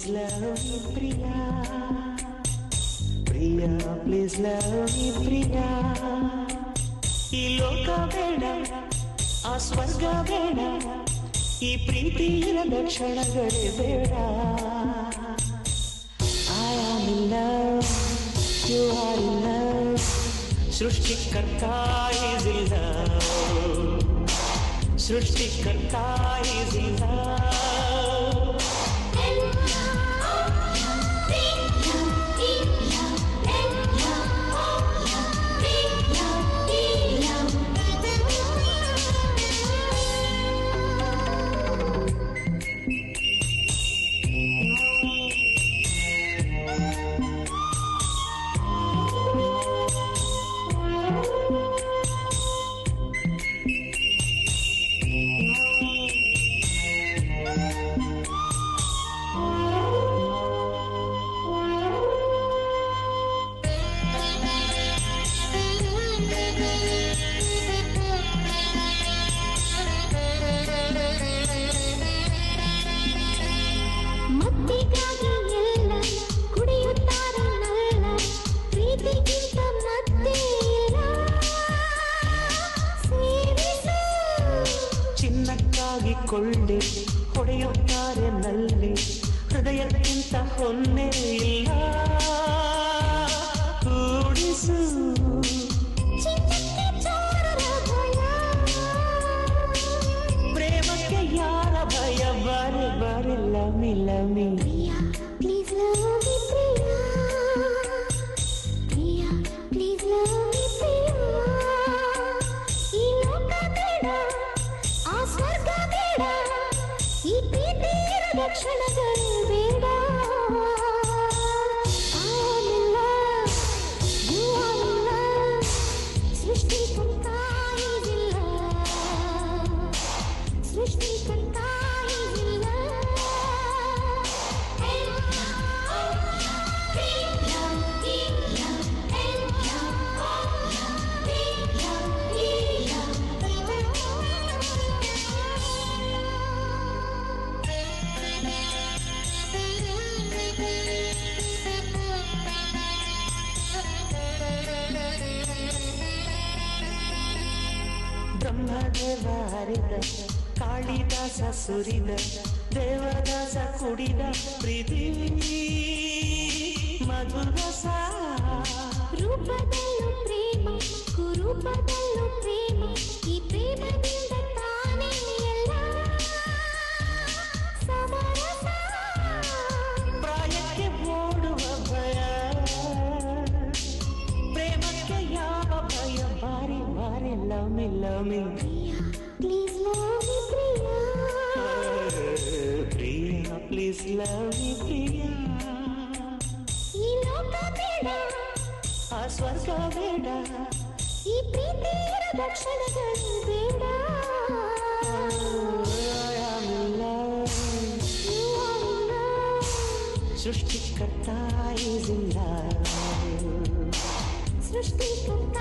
please love me Priya. Priya, please love me Priya. ಈ ಲೋಕ ಬೇಡ, ಆ ಸ್ವರ್ಗ ಬೇಡ, ಈ ಪ್ರೀತಿ ಇರದ ಕ್ಷಣಗಳೇ ಬೇಡ. I am in love, you are in love, ಸೃಷ್ಟಿಕರ್ತ is in love, ಸೃಷ್ಟಿಕರ್ತ is in love. ಕೊಳ್ಳೆ ಹೊಡೆಯುತ್ತಾರೆ ನಲ್ಲಿ, ಹೃದಯಕ್ಕಿಂತ ಹೊನ್ನೆ ಇಲ್ಲ. ಕೂಡಿಸು ಪ್ರೇಮಕ್ಕೆ ಯಾರ ಭಯ, ಬಾರೆ ಬಾರೆ ಲಮಿ ಲಮಿ. Please love me Priya, Priya, please love me Priya. ಈ ಲೋಕ ಬೇಡ, ಆ ಸ್ವರ್ಗ ಬೇಡ, ಈ ಪ್ರೀತಿ ಇರದ ಕ್ಷಣಗಳು ಬೇಡ. I am in love, you are in love, ಸೃಷ್ಟಿಕರ್ತ is in love, ಸೃಷ್ಟಿಕರ್ತ is in love. ಬ್ರಹ್ಮದೇವ ಹರಿದ, ಕಾಳಿದಾಸ ಸುರಿದ, ದೇವದಾಸ ಕುಡಿದ ಪ್ರೀತಿ ಮಧುರಸ. ರೂಪದಲ್ಲೂ ಪ್ರೇಮ, ಕುರೂಪದಲ್ಲೂ ಪ್ರೇಮ, ಈ ಪ್ರೇಮದಿಂದ ತಾನೇ ಎಲ್ಲ ಸಮರಸ. ಪ್ರಾಯಕ್ಕೆ ಓಡುವ ಭಯ, ಪ್ರೇಮಕ್ಕೆ ಯಾವ ಭಯ, ಬಾರಿ ಬಾರಿ ಲಮಿ ಲಮಿ. Please love me Priya, Priya, please love me Priya. ಈ ಲೋಕ ಬೇಡ, ಆ ಸ್ವರ್ಗ ಬೇಡ, ಈ ಪ್ರೀತಿ ಇರದ ಕ್ಷಣಗಳು ಬೇಡ. I am in love, You are in love, ಸೃಷ್ಟಿಕರ್ತ is in love, ಸೃಷ್ಟಿಕರ್ತ